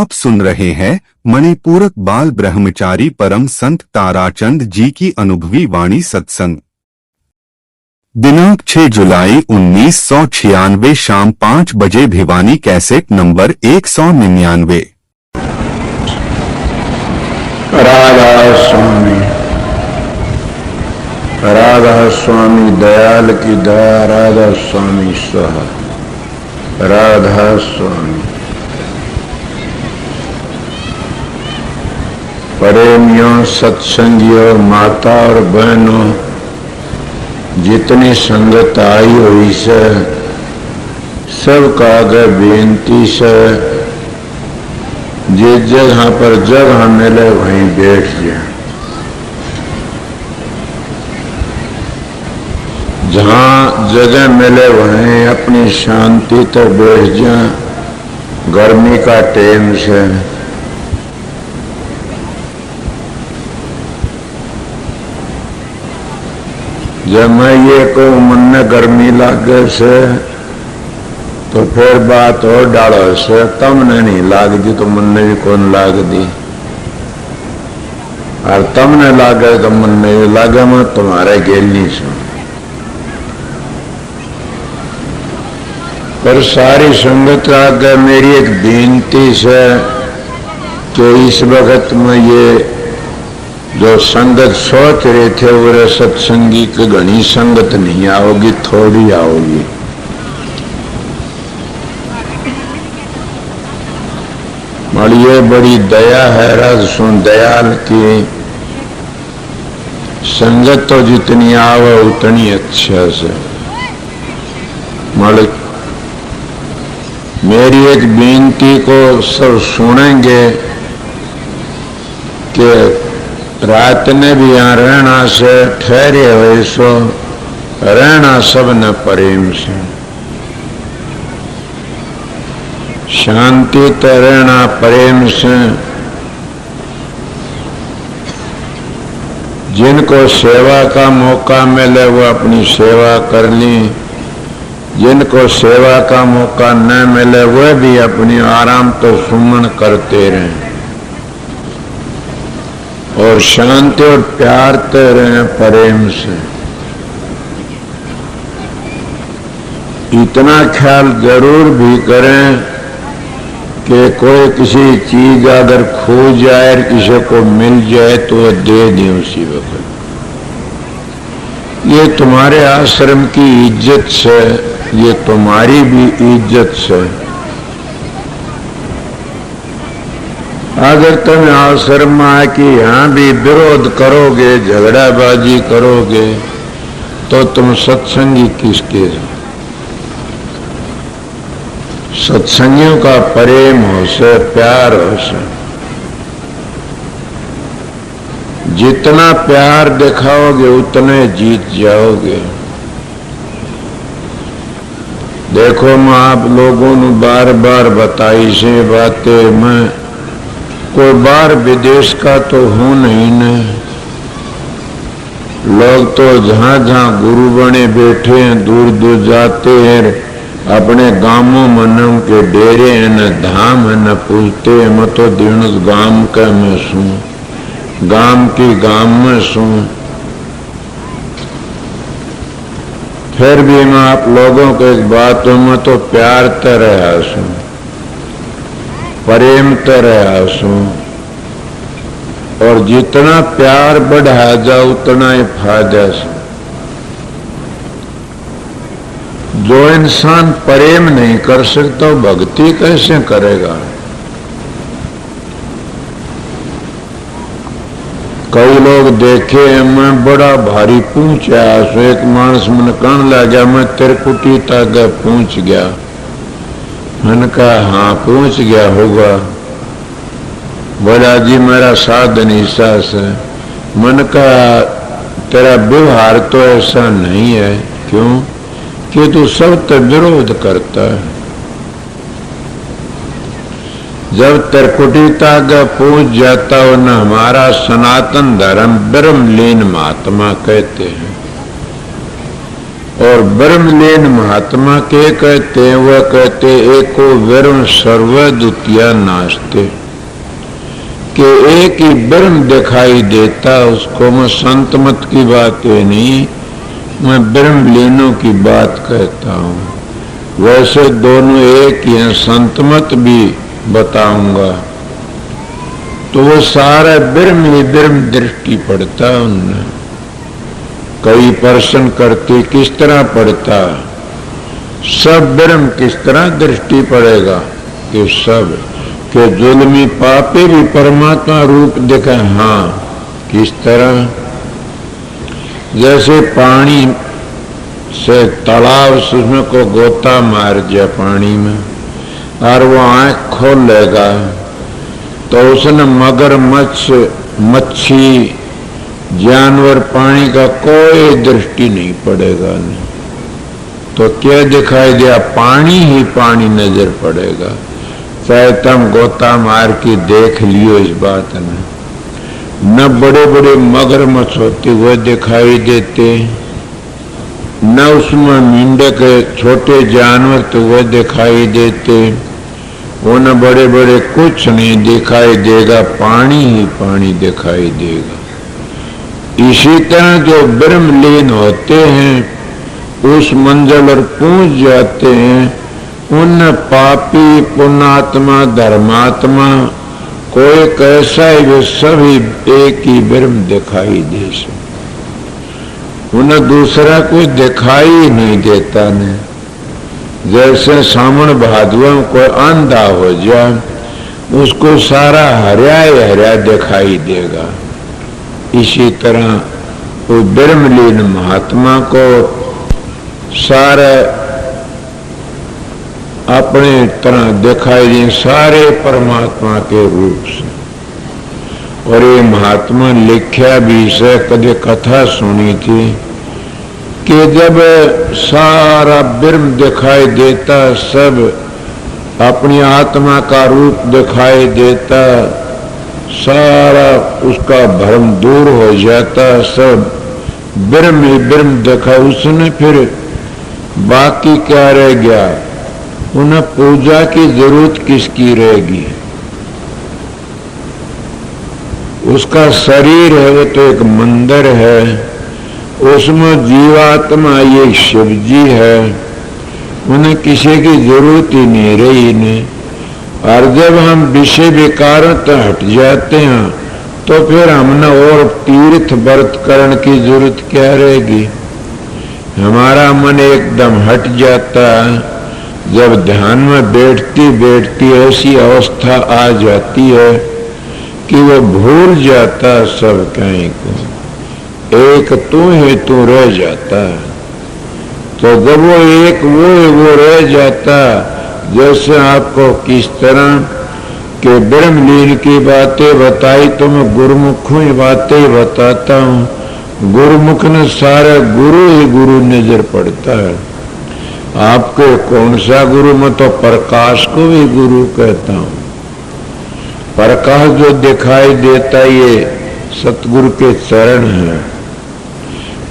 आप सुन रहे हैं मणिपूरक बाल ब्रह्मचारी परम संत ताराचंद जी की अनुभवी वाणी सत्संग। दिनांक 6 जुलाई 1996 शाम 5 बजे भिवानी कैसेट नंबर 199। राधा स्वामी, राधा स्वामी दयाल की दया, राधा स्वामी सहा, राधा स्वामी। प्रेमियों, सत्संगियों, माता और बहनों, जितनी संगत आई हुई से सबका आगे बेनती से जिस जगह पर जगह मिले वहीं बैठ जाए। जहाँ जगह मिले वहीं अपनी शांति तक बैठ जाए। गर्मी का टाइम से जब मैं ये कहूँ मन में गर्मी लागे से तो फिर बात और डालो से तमने नहीं लागती तो मन ने भी कौन लाग दी, और तमने लागे तो मन ने भी लागे। मैं तुम्हारे गेली सु पर सारी संगत आगे मेरी एक बेनती से कि इस वक्त में ये जो संगत सोच रहे थे वो सत्संगी की घनी संगत नहीं आओगी, थोड़ी आओगी। और ये बड़ी दया है रस सुन दयाल की। संगत तो जितनी आवे उतनी अच्छा से। मालिक मेरी एक बेनती को सब सुनेंगे कि रात ने भी यहाँ रहना से ठहरे हुए सो रहना सब न प्रेम से, शांति तो रहना प्रेम से। जिनको सेवा का मौका मिले वो अपनी सेवा कर ली, जिनको सेवा का मौका न मिले वह भी अपनी आराम तो सुमन करते रहें और शांति और प्यार तो रहें प्रेम से। इतना ख्याल जरूर भी करें कि कोई किसी चीज अगर खो जाए और किसी को मिल जाए तो वह दे दें उसी वक्त। ये तुम्हारे आश्रम की इज्जत से, ये तुम्हारी भी इज्जत से। अगर तुम आश्रम में आके यहाँ भी विरोध करोगे, झगड़ाबाजी करोगे तो तुम सत्संगी किसके? सत्संगियों का प्रेम हो से, प्यार हो से। जितना प्यार दिखाओगे उतने जीत जाओगे। देखो मैं आप लोगों ने बार बार बताई से बातें, मैं कोई बाहर विदेश का तो हूं नहीं न। लोग तो जहां जहां गुरु बने बैठे हैं दूर दूर जाते हैं, अपने गांवों मनों के डेरे हैं न धाम है न पूछते हैं। मैं तो दिन गांव का मैं सू, गांव की गांव में सू। फिर भी मैं आप लोगों को एक बात हूं, मैं तो प्यार तो रहा सू, प्रेम तो रहा सू। और जितना प्यार बढ़ा जाओ उतना ही फायदा से। जो इंसान प्रेम नहीं कर सकता भक्ति कैसे करेगा? कई लोग देखे मैं बड़ा भारी पहुंचा, एक मानस मन कहने लगा मैं त्रिकुटी तक पहुंच गया। मैंने कहा हाँ पहुंच गया होगा। बोला जी मेरा साधन हिस्सा से। मैंने कहा तेरा व्यवहार तो ऐसा नहीं है। क्यों? कि तू सब तो विरोध करता है। जब त्रिकुटी तक पहुंच जाता हो न, हमारा सनातन धर्म ब्रह्मलीन महात्मा कहते हैं। और ब्रह्मलीन महात्मा के कहते हैं, वह कहते एको ब्रह्म सर्वद्वितीय नास्ते, कि एक ही ब्रह्म दिखाई देता। उसको मैं संत मत की बात है नहीं, मैं ब्रह्मलीनों की बात कहता हूँ। वैसे दोनों एक ही हैं, संत मत भी बताऊंगा। तो वो सारा ब्रह्म ही ब्रह्म दृष्टि पड़ता है उनमें। कई प्रश्न करते किस तरह पड़ता, सब ब्रह्म किस तरह दृष्टि पड़ेगा, कि सब के जुल्मी पापे भी परमात्मा रूप दिखे। हाँ, किस तरह, जैसे पानी से तालाब से उसमें को गोता मार दिया पानी में और वो आंख खोल लेगा, तो उसने मगरमच्छ, मच्छी, जानवर, पानी का कोई दृष्टि नहीं पड़ेगा। नहीं तो क्या दिखाई दिया, पानी ही पानी नजर पड़ेगा। चाहे तुम गोता मार के देख लियो, इस बात में न बड़े बड़े मगरमच्छ होते हुए दिखाई देते, न उसमें मेंढक छोटे जानवर तो वह दिखाई देते, वो न बड़े बड़े कुछ नहीं दिखाई देगा, पानी ही पानी दिखाई देगा। इसी तरह जो ब्रह्मलीन होते हैं उस मंजिल और पहुंच जाते हैं, उन पापी पुण्यात्मा धर्मात्मा कोई कैसा ही, वे सभी एक ही ब्रह्म दिखाई दे से, उन्हें दूसरा कोई दिखाई नहीं देता। ने जैसे सावन भादवा को अंधा हो जाए, उसको सारा हरिया हरिया दिखाई देगा। इसी तरह वो ब्रह्मलीन महात्मा को सारे अपने तरह दिखाई दे, सारे परमात्मा के रूप से। और ये महात्मा लिखा भी से, कभी कथा सुनी थी कि जब सारा ब्रह्म दिखाई देता, सब अपनी आत्मा का रूप दिखाई देता, सारा उसका भ्रम दूर हो जाता, सब ब्रह्म ही ब्रह्म देखा, उसने फिर बाकी क्या रह गया, उन्हें पूजा की जरूरत किसकी रहेगी। उसका शरीर है वो तो एक मंदिर है, उसमें जीवात्मा ये शिव जी है, उन्हें किसी की जरूरत ही नहीं रही इन्हें। और जब हम विषय विकारों तो हट जाते हैं तो फिर हमने और तीर्थ व्रत करने की जरूरत क्या रहेगी। हमारा मन एकदम हट जाता है, जब ध्यान में बैठती बैठती ऐसी अवस्था आ जाती है कि वो भूल जाता सब कहीं को, एक तू ही तू रह जाता। तो जब वो एक वो रह जाता, जैसे आपको किस तरह के ब्रह्मलीन की बातें बताई, तो मैं गुरुमुख ही बातें बताता हूँ। गुरुमुख ने सारा गुरु ही गुरु नजर पड़ता है। आपको कौन सा गुरु, मैं तो प्रकाश को भी गुरु कहता हूँ। प्रकाश जो दिखाई देता ये सतगुरु के चरण है,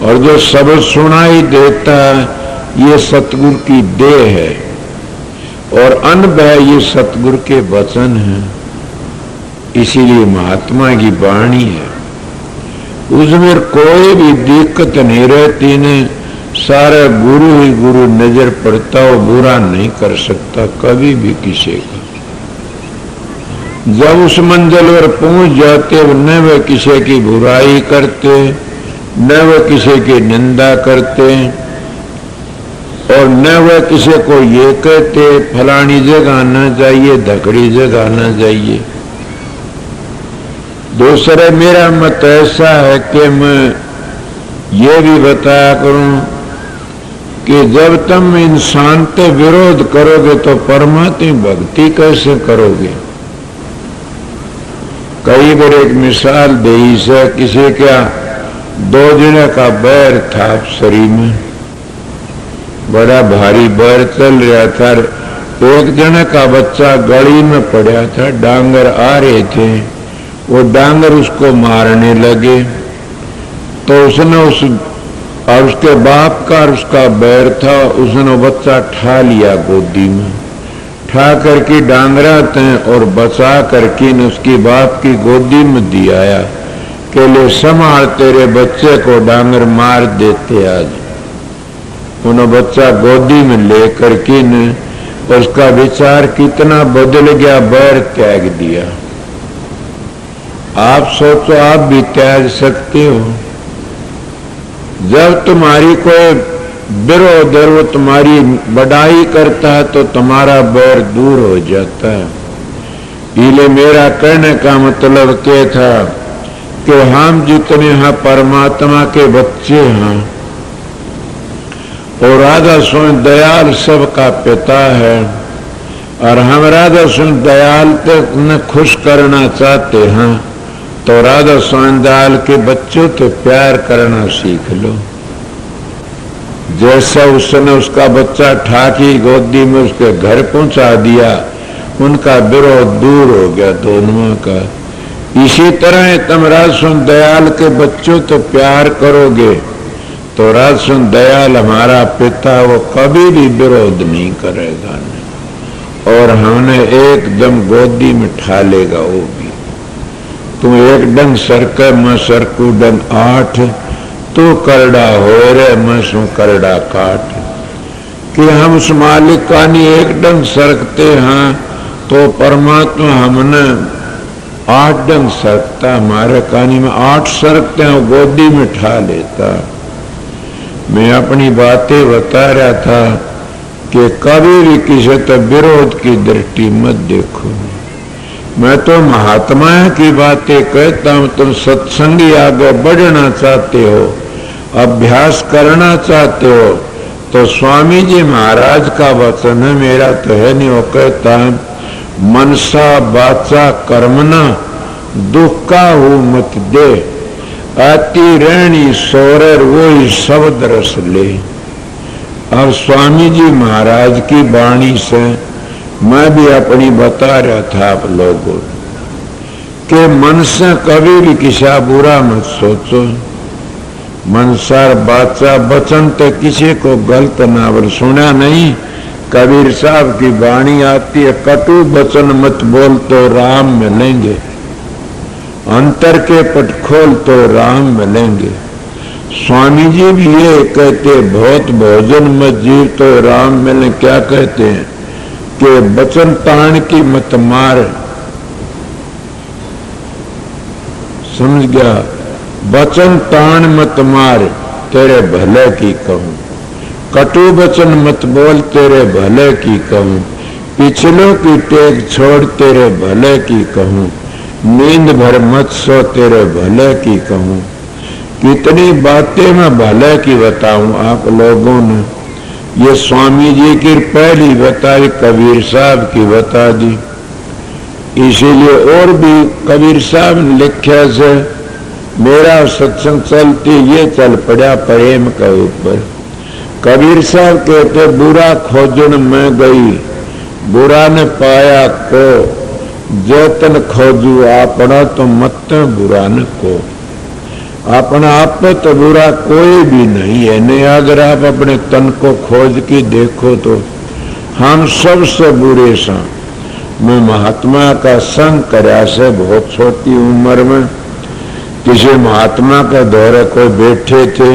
और जो शब्द सुनाई देता ये सतगुरु की देह है, और अनुभव ये सतगुरु के वचन हैं। इसीलिए महात्मा की वाणी है, उसमें कोई भी दिक्कत नहीं रहती ने, सारा गुरु ही गुरु नजर पड़ता, वो बुरा नहीं कर सकता कभी भी किसी का। जब उस मंजिल पर पहुंच जाते, न वे किसी की बुराई करते, न वे किसी की निंदा करते, और न वह किसी को ये कहते फलानी जगह आना चाहिए, धकड़ी जगह आना चाहिए। दूसरे मेरा मत ऐसा है कि मैं ये भी बताया करूं कि जब तुम इंसान से विरोध करोगे तो परमात्मा भक्ति कैसे करोगे। कई बार एक मिसाल दी से, किसी का 2 जने का बैर था शरीर में, बड़ा भारी बैर चल रहा था। एक जने का बच्चा गली में पड़ा था, डांगर आ रहे थे, वो डांगर उसको मारने लगे, तो उसने उस और उसके बाप का और उसका बैर था। उसने बच्चा ठा लिया गोदी में, ठा करके डांगरा थे और बचा करके ने उसकी बाप की गोदी में दिया के ले संभाल, तेरे बच्चे को डांगर मार देते आज। उन्होंने बच्चा गोदी में लेकर के ने उसका विचार कितना बदल गया, बैर त्याग दिया। आप सोचो, आप भी त्याग सकते हो। जब तुम्हारी कोई विरोध है, वो तुम्हारी बड़ाई करता है तो तुम्हारा बैर दूर हो जाता है। इसलिए मेरा कहने का मतलब क्या था कि हम जितने हैं परमात्मा के बच्चे हैं और राधा स्वयं दयाल सबका पिता है, और हम राधा स्वयं दयाल तक न खुश करना चाहते हैं तो राधा स्वयं दयाल के बच्चों तो प्यार करना सीख लो। जैसा उसने उसका बच्चा ठाकी गोदी में उसके घर पहुंचा दिया, उनका विरोध दूर हो गया दोनों का। इसी तरह तुम राजसुन दयाल के बच्चों तो प्यार करोगे तो राजसुन दयाल हमारा पिता वो कभी भी विरोध नहीं करेगा और हमने एकदम गोदी में ठा लेगा। वो भी तुम एक डंग सरक मैं सरकू डंग आठ, तू करड़ा हो रे मैं सू करड़ा काट। कि हम उस मालिक का नहीं एक डंग सरकते हैं तो परमात्मा हमने 8 डंग सरकता, हमारे कहानी में 8 सरकते हैं, गोदी में ठा लेता। मैं अपनी बातें बता रहा था कि कभी भी किसी तो विरोध की दृष्टि मत देखो। मैं तो महात्मा की बातें कहता हूं। तुम सत्संगी आगे बढ़ना चाहते हो, अभ्यास करना चाहते हो तो स्वामी जी महाराज का वचन है, मेरा तो है नहीं। वो कहता है मनसा वाचा कर्मना दुख का हो मत दे, आती रहनी सोरर वो ही शब्द रस ले। और स्वामी जी महाराज की वाणी से मैं भी अपनी बता रहा था आप लोगों के मन से कभी भी किसी बुरा मत सोचो। मनसार बाचा बचन तो किसी को गलत ना बोल। सुना नहीं कबीर साहब की वाणी आती है, कटु बचन मत बोल तो राम मिलेंगे, अंतर के पट खोल तो राम मिलेंगे। स्वामी जी भी ये कहते बहुत भोजन मत जीव तो राम मिले। क्या कहते हैं कि बचन तान की मत मार, समझ गया? बचन तान मत मार तेरे भले की कहूं, कटु बचन मत बोल तेरे भले की कहूं, पिछलों की टेक छोड़ तेरे भले की कहूं, नींद भर मत सो तेरे भले की कहूं। कितनी बातें मैं भले की बताऊं आप लोगों ने। ये स्वामी जी की पहली बताई, कबीर साहब की बता दी। इसीलिए और भी कबीर साहब ने लिखा से मेरा सत्संग चलती ये चल पड़ा प्रेम के ऊपर। कबीर साहब कहते बुरा खोजन में गई, बुरा ने पाया को, जतन खोजू अपना तो मत बुरा न को। अपना आप तो बुरा कोई भी नहीं है। नहीं अगर आप अपने तन को खोज के देखो तो हम सबसे बुरे सा। मैं महात्मा का संग कराया से बहुत छोटी उम्र में किसी महात्मा का दौरे को बैठे थे।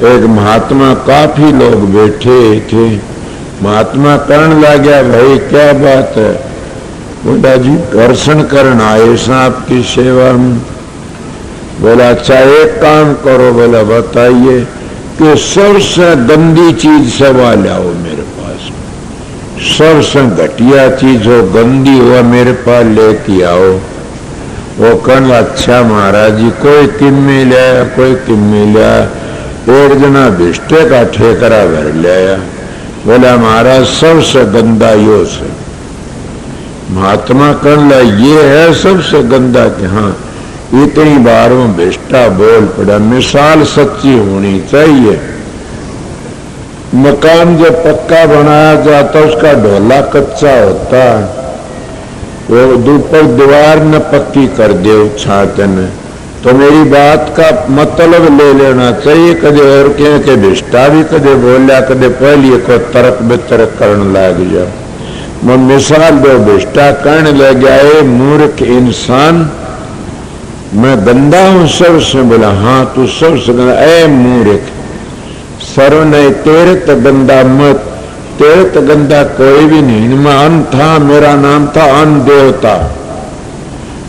एक महात्मा काफी लोग बैठे थे। महात्मा कहने लगा भाई क्या बात है? बोला जी दर्शन करना आए आपकी सेवा में। बोला अच्छा एक काम करो। बोला बताइए कि सबसे गंदी चीज सवाल आओ मेरे पास, सबसे घटिया चीज हो गंदी हो मेरे पास लेके आओ। वो कहना अच्छा महाराज जी कोई किम्मी लिया, कोई किम्मी लिया। एक जना भिष्टे का ठेकरा भर लिया। बोला महाराज सबसे गंदा यो से। महात्मा कहना ये है सबसे गंदा कि हाँ। इतनी बार में भिष्टा बोल पड़ा। मिसाल सच्ची होनी चाहिए। मकान जब पक्का बनाया जाता उसका ढोला कच्चा होता है। वो ऊपर दीवार न पक्की कर दे छात ने तो मेरी बात का मतलब ले लेना चाहिए। कदे और क्या के भिष्टा भी कदे बोलिया, कदे पहले को तर्क बितर्क करने लग जा। मैं मिसाल दो, भिष्टा कहने लग गया ए मूर्ख इंसान, मैं गंदा हूं सबसे। बोला हाँ तू सबसे गंदा। ए मूर्ख, सर्व नहीं तेरे तो गंदा मत, तेरे तो गंदा कोई भी नहीं। मैं अन्न था, मेरा नाम था अन्न देवता,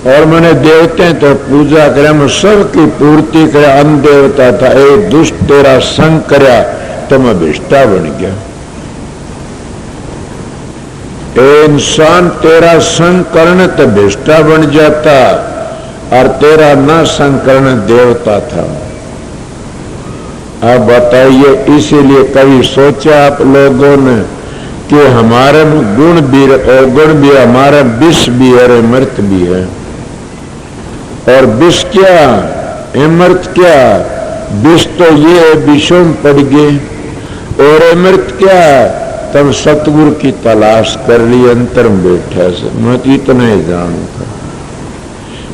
और मैंने देवते तो पूजा करे, मैं सबकी पूर्ति करे, अन्न देवता था। ए दुष्ट, तेरा संग करया तो मैं भिष्टा बन गया। ए इंसान, तेरा संग करने तो भिष्टा बन जाता, और तेरा न संग करने देवता था। अब बताइए, इसीलिए कभी सोचा आप लोगों ने कि हमारे में गुण भी अवगुण भी, हमारा विष भी है, अमृत भी है। और विष क्या अमृत क्या? विष तो ये विषों में पड़ गए, और अमृत क्या? तब सतगुरु की तलाश कर ली, अंतर में बैठा से। मैं तो इतना ही जानता।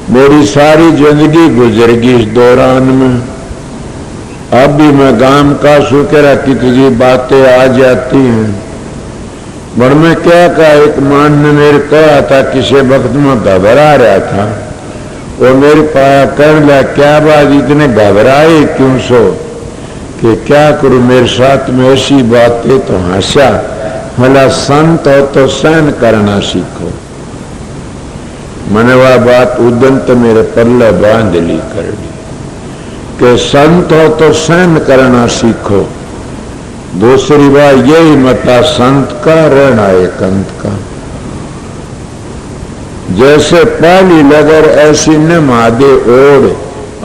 मेरी सारी जिंदगी गुजर गई इस दौरान में। अब भी मैं गांव का शुक्र कितनी बातें आ जाती हैं। पर मैं क्या कहा, एक मान ने मेरे कहा था, किसी वक्त में घबरा रहा था, वो मेरे पास कहने लगा क्या बात इतने घबराए क्यों सो? कि क्या करूं, मेरे साथ में ऐसी बातें। तो हंसा। भला संत हो तो सहन करना सीखो। मैंने वह बात उदंत मेरे पल्ले बांध ली कर दी कि संत हो तो सहन करना सीखो। दूसरी बात यही मता संत का रहना एकांत का। जैसे पहली लगन ऐसी न मादे ओढ़,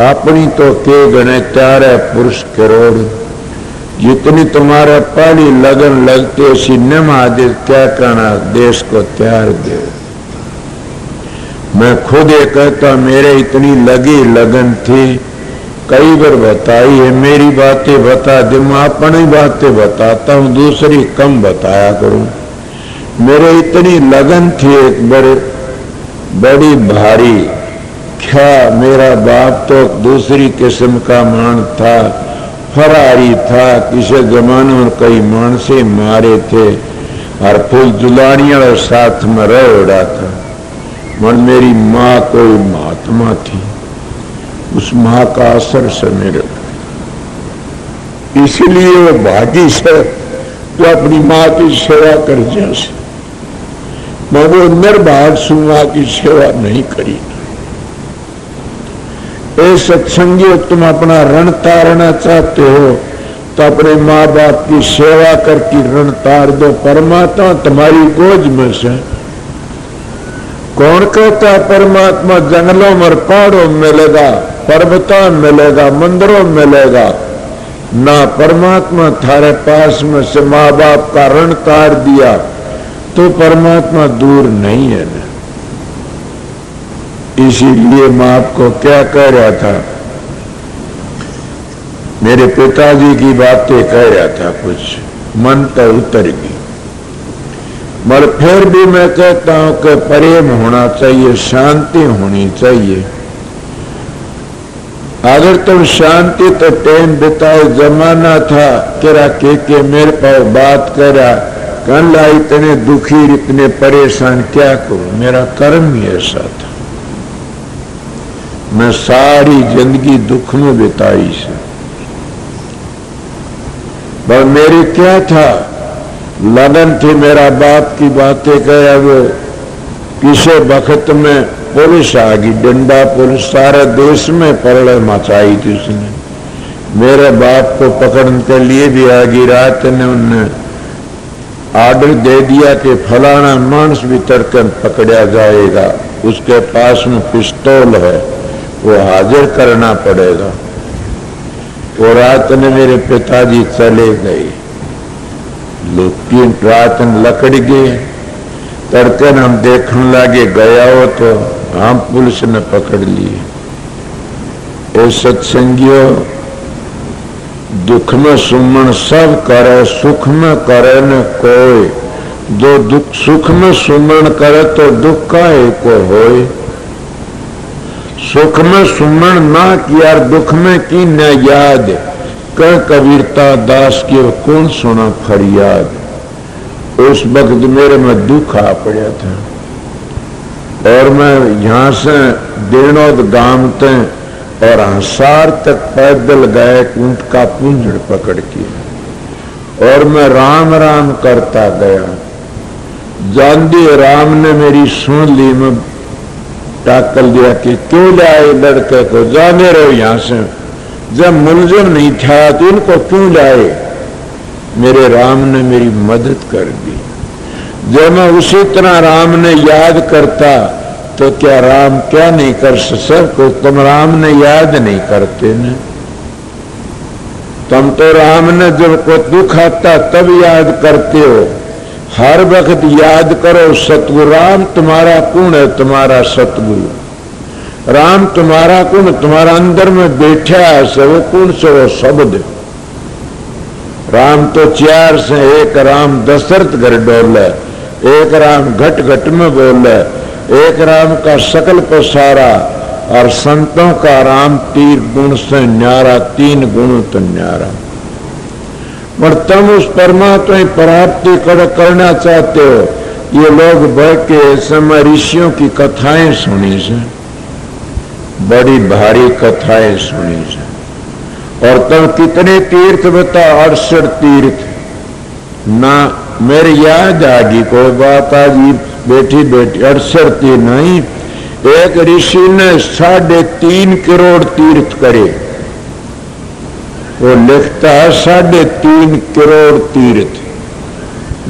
अपनी तो के गणे त्यारे पुरुष करोड़। जितनी तुम्हारे पहली लगन लगती ऐसी न मादे, क्या करना देश को त्यार दे। मैं खुद ये कहता, मेरे इतनी लगी लगन थी, कई बार बताई है। मेरी बातें बता दे, मैं अपनी बातें बताता हूँ, दूसरी कम बताया करूं। मेरे इतनी लगन थी, एक बार बड़ी भारी। क्या मेरा बाप तो दूसरी किस्म का मान था, फरारी था। किसी जमाने में कई मान से मारे थे, और फुल जुलानिया साथ में रह उड़ा था। मन मेरी माँ कोई महात्मा थी, उस माँ का असर से मेरे, इसलिए वो भागी से तो अपनी माँ की सेवा कर जैसे। मैं वो निर्भाग माँ की सेवा नहीं करी। ए सत्संगी, तुम अपना ऋण तारना चाहते हो तो अपने माँ बाप की सेवा करके ऋण तार दो। परमात्मा तुम्हारी गोद में से। कौन कहता है परमात्मा जंगलों में पहाड़ों में मिलेगा, पर्वतों में मिलेगा, मंदिरों में मिलेगा? ना, परमात्मा थारे पास में से माँ बाप का ऋण तार दिया तो परमात्मा दूर नहीं है ना। इसीलिए मैं आपको क्या कह रहा था, मेरे पिताजी की बातें कह रहा था, कुछ मन तो उतर गई। मगर फिर भी मैं कहता हूं कि प्रेम होना चाहिए, शांति होनी चाहिए। अगर तुम शांति तो टाइम बिताए, जमाना था केरा के मेरे पास बात करा, कहने ला इतने दुखी इतने परेशान क्या करूं, मेरा कर्म ही ऐसा था। मैं सारी जिंदगी दुख में बिताई से। पर मेरी क्या था, लगन थी। मेरा बाप की बातें कहा, वो किसी वक्त में पुलिस आ गई, डंडा पुलिस, सारे देश में प्रलय मचाई थी उसने। मेरे बाप को पकड़ने के लिए भी आ गई। रात ने उन्हें आर्डर दे दिया कि फलाना मांस भी तड़के पकड़ा जाएगा, उसके पास में पिस्तौल है, वो हाजिर करना पड़ेगा। वो रात ने मेरे पिताजी चले गए। लोग 3 रात लकड़ गए, तड़के हम देखने लगे, गया हो तो हम पुलिस ने पकड़ लिए। ए सत्संगियों, दुख में सुमन सब करे, सुख में करे न कोई। जो दुख सुख में सुमन करे तो दुख का एक होए। सुख में सुमन ना किया, दुख में की न याद, कह कबीरता दास की कौन सुना फरियाद। उस वक्त मेरे में दुख आ पड़ा था और मैं यहां से दिनोद गांव तक और हंसार तक पैदल गए, ऊंट का पूंजड़ पकड़ के, और मैं राम राम करता गया। जानदी राम ने मेरी सुन ली, मैं टाकल दिया कि क्यों लाए लड़के को, जाने रहो यहां से, जब मुलजिम नहीं था तो इनको क्यों लाए। मेरे राम ने मेरी मदद कर दी। जब मैं उसी तरह राम ने याद करता तो क्या राम क्या नहीं कर सबको, तुम राम ने याद नहीं करते न। तुम तो राम ने जब को दुख आता तब याद करते हो, हर वक्त याद करो सतगुरु। राम तुम्हारा कौन है, तुम्हारा सतगुरु। राम तुम्हारा कौन, तुम्हारा अंदर में बैठा है से वो कौन से, वो शब्द। राम तो चार से, एक राम दशरथ घर डोले, एक राम घट घट में बोले, एक राम का सकल पसारा, और संतों का राम तीर गुण से न्यारा, तीन गुण तो न्यारा। पर तुम उस परमात्मा की प्राप्ति करना चाहते हो। ये लोग बैठ के समय ऋषियों की कथाएं सुनी से, बड़ी भारी कथाएं सुनी से, और तुम कितने तीर्थ बता, 68 तीर्थ ना। मेरे याद आ गई कोई बात, आज बैठी बैठी 68 तीर्थ नहीं, एक ऋषि ने 3.5 करोड़ तीर्थ करे। वो लिखता है 3.5 करोड़ तीर्थ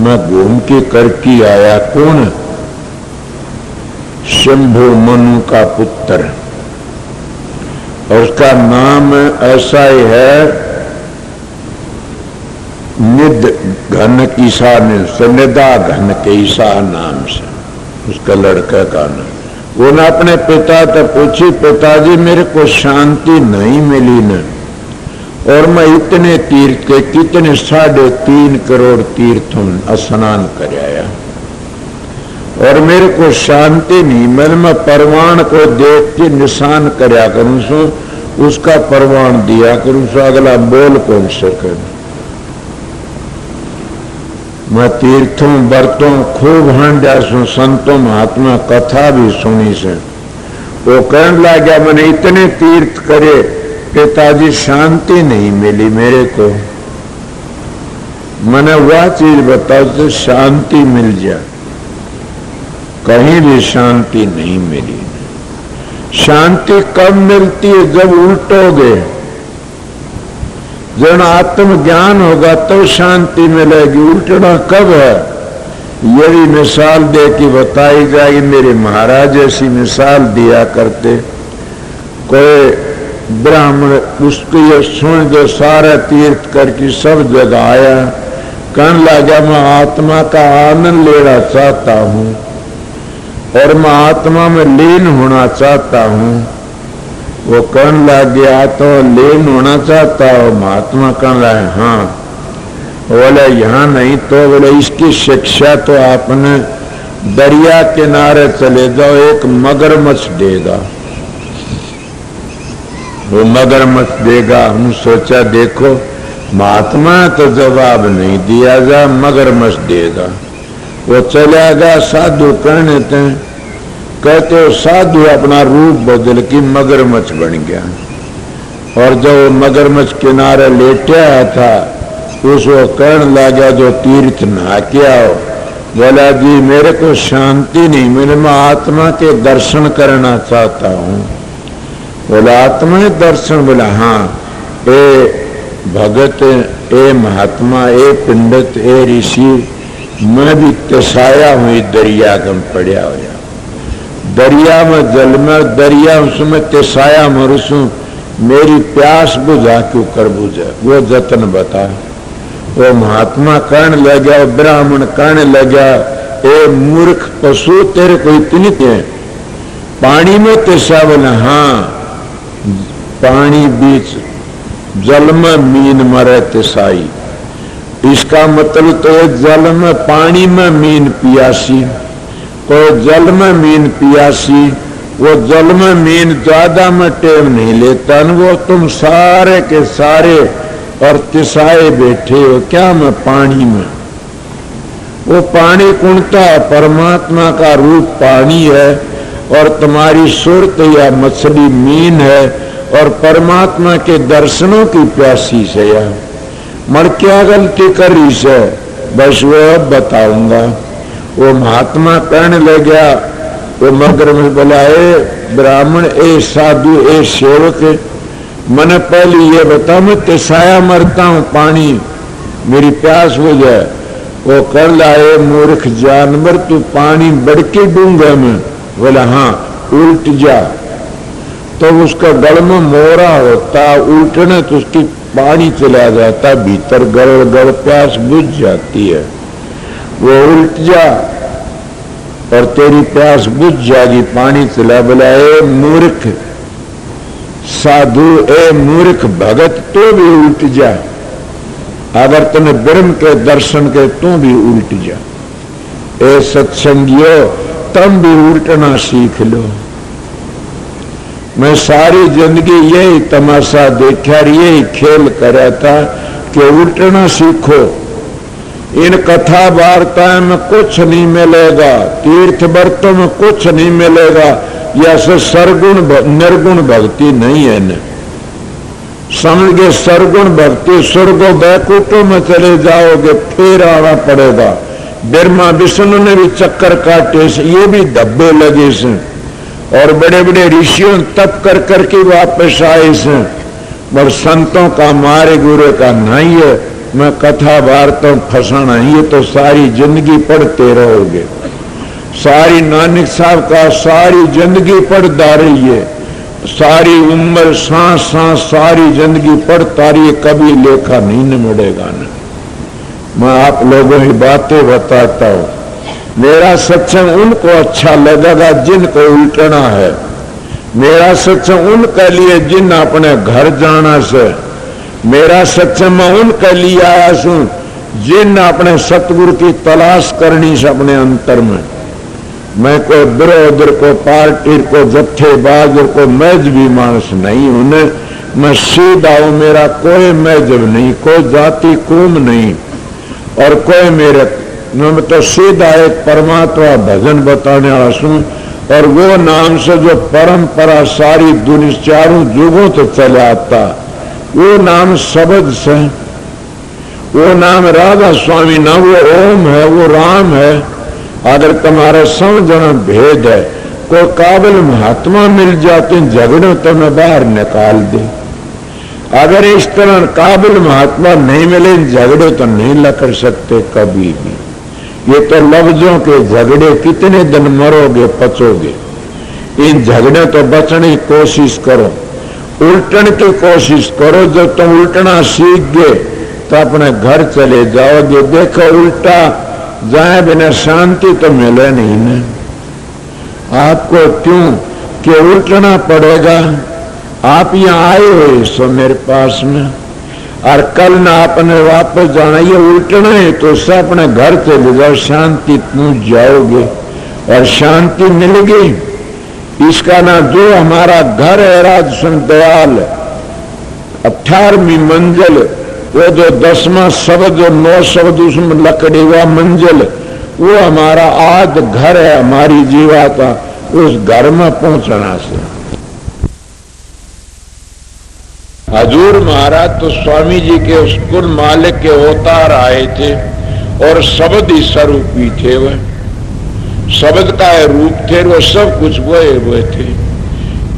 मैं घूम के करके आया। कौन? शंभु मनु का पुत्र, और उसका नाम ऐसा ही है निध घन ईसा ने, निदा घन के ईसा नाम से उसका लड़का का नाम। वो ने अपने पिता से पूछी, पिताजी मेरे को शांति नहीं मिली न, और मैं इतने तीर्थ के, कितने 3.5 करोड़ तीर्थों स्नान कर आया और मेरे को शांति नहीं मिली। मैं परवान को देख के निशान करया करूं सो, उसका परवान दिया करूं सो, अगला बोल कौन सके। मैं तीर्थों बरतों खूब हंड्या सो, संतों महात्मा कथा भी सुनी से। वो कहने लगा मैंने इतने तीर्थ करे, पिताजी शांति नहीं मिली मेरे को। मैंने वह चीज बताओ तो शांति मिल जाए, कहीं भी शांति नहीं मिली। शांति कब मिलती है? जब उल्टोगे, जब आत्मज्ञान होगा तो शांति मिलेगी। उल्टना कब है? यदि मिसाल दे के बताई जाएगी, मेरे महाराज ऐसी मिसाल दिया करते। कोई ब्राह्मण उसको ये सुन जो सारा तीर्थ करके सब जगह आया, कहने लगा मैं आत्मा का आनंद लेना चाहता हूँ और मैं आत्मा में लीन होना चाहता हूँ। वो कहने लग गया तो लीन होना चाहता हो? महात्मा कहने लगे हाँ। बोले यहाँ नहीं तो, बोले इसकी शिक्षा तो आपने दरिया किनारे चले जाओ, एक मगरमच्छ देगा। वो मगरमच्छ देगा। हम सोचा देखो महात्मा तो जवाब नहीं दिया जा, मगरमच्छ देगा। वो चला गया साधु कहने थे, कहते हो साधु अपना रूप बदल के मगरमच्छ बन गया। और जब मगरमच्छ किनारे लेटा था उसको कहने लगा जो तीर्थ नहा के आओ। बोला जी मेरे को शांति नहीं मिली, मैं आत्मा के दर्शन करना चाहता हूँ। बोला आत्मा के दर्शन? बोला हाँ। ए भगत, ए महात्मा, ए पंडित, ए ऋषि, मैं भी तसाया हुई दरिया कम पड़ा हो। दरिया में जल में, दरिया उसमें तसाया मरुसू, मेरी प्यास बुझा क्यों कर बुझा, वो जतन बता। वो महात्मा कहने लगा, ब्राह्मण कहने लगा, ए मूर्ख पशु तेरे को इतनी है पानी में तसा? बोला हाँ। पानी बीच जल में मीन मरे तसाई, इसका मतलब तो जल में, पानी में मीन पियासी, कोई जल में मीन पियासी वो जल में मीन ज्यादा में टेम नहीं लेता न, वो तुम सारे के सारे और तिसाए बैठे हो क्या मैं पानी में। वो पानी कुणता है, परमात्मा का रूप पानी है और तुम्हारी सुरत या मछली मीन है और परमात्मा के दर्शनों की प्यासी से या मर क्या गलती करी से बस वो अब बताऊंगा। वो महात्मा कहने लग गया, वो मगर में बोला ए ब्राह्मण, ए साधु, ए सेवक, मैंने पहले ये बता मैं तिसाया मरता हूं, पानी मेरी प्यास हो जाए। वो कर लाए मूर्ख जानवर, तू पानी बड़के डूंगा में। बोला हाँ, उल्ट जा। तो उसका गल में मोरा होता, उल्टने तो उसकी पानी चला जाता भीतर, गड़ गड़ प्यास बुझ जाती है। वो उल्ट जा और तेरी प्यास बुझ जाएगी, पानी चला। बोला ए मूर्ख साधु, ए मूर्ख भगत, तो भी उल्ट जा। अगर तुम्हें ब्रह्म के दर्शन के तू भी उल्ट जा। ए सत्संगियों, तुम भी उल्टना सीख लो। मैं सारी जिंदगी यही तमाशा देखा, यही खेल करा था कि उल्टना सीखो। इन कथा वार्ताओं में कुछ नहीं मिलेगा, तीर्थ व्रतों में कुछ नहीं मिलेगा, या से सरगुण निर्गुण भक्ति नहीं है न। समझ गए, सरगुण भक्ति स्वर्ग बैकुंठों में चले जाओगे, फिर आना पड़ेगा। ब्रह्मा विष्णु ने भी चक्कर काटे से, ये भी धब्बे लगे से, और बड़े बड़े ऋषियों तप कर करके वापस आए से। और संतों का मारे गुरु का नहीं है। मैं कथा वार्ता फंसाना, ये तो सारी जिंदगी पढ़ते रहोगे। सारी नानक साहब का सारी जिंदगी पढ़ता रही है, सारी उम्र सांस सांस सारी जिंदगी पढ़ता रही है, कभी लेखा नहीं न मुड़ेगा न। मैं आप लोगों की बातें बताता हूं। मेरा सत्संग उनको अच्छा लगेगा जिनको उल्टना है। मेरा सत्संग उनके लिए जिन अपने घर जाना से। मेरा सत्संग मैं उनके लिए आया सू जिन अपने सतगुरु की तलाश करनी से अपने अंतर में। मैं कोई बिरोधर को, पार्टी को, जत्थेबाज को, मजहबी मानस नहीं हूं। मैं सीधा हूं, मेरा कोई मजहब नहीं, कोई जाति कौम नहीं, और कोई मेरे मैं तो सीधा एक परमात्मा भजन बताने वाला हूं। और वो नाम से जो परंपरा सारी दुनिया चारों युगों तो चला आता, वो नाम शब्द से, वो नाम राधा स्वामी ना, वो ओम है, वो राम है। अगर तुम्हारा समझना भेद है, कोई काबिल महात्मा मिल जाते झगड़े तो मैं बाहर निकाल दे। अगर इस तरह काबिल महात्मा नहीं मिले, झगड़े तो नहीं लड़ सकते कभी भी। ये तो लफ्जों के झगड़े, कितने दिन मरोगे पचोगे। इन झगड़े तो बचने की कोशिश करो, उल्टन की कोशिश करो। जब तुम उल्टना सीख गए तो अपने घर चले जाओगे। देखो उल्टा जाए बिना शांति तो मिले नहीं ना आपको, क्यों कि उल्टना पड़ेगा। आप यहाँ आए हो सो मेरे पास में, और कल ना आपने वापस जाना, ये उल्टना है तो उससे अपने घर चले जाओ, शांति पहुंच जाओगे और शांति मिलेगी। इसका ना जो हमारा घर है राजसन दयाल 18वीं मंजिल, वो जो 10वां शब्द जो 9 शब्द उसमें लकड़ी हुआ मंजिल, वो हमारा आज घर है, हमारी जीवा का। उस घर में पहुंचना से हजूर महाराज तो स्वामी जी के उस कुल मालिक के अवतार आए थे और शब्द ही स्वरूपी थे। वह शब्द का रूप थे, वो सब कुछ हुए थे।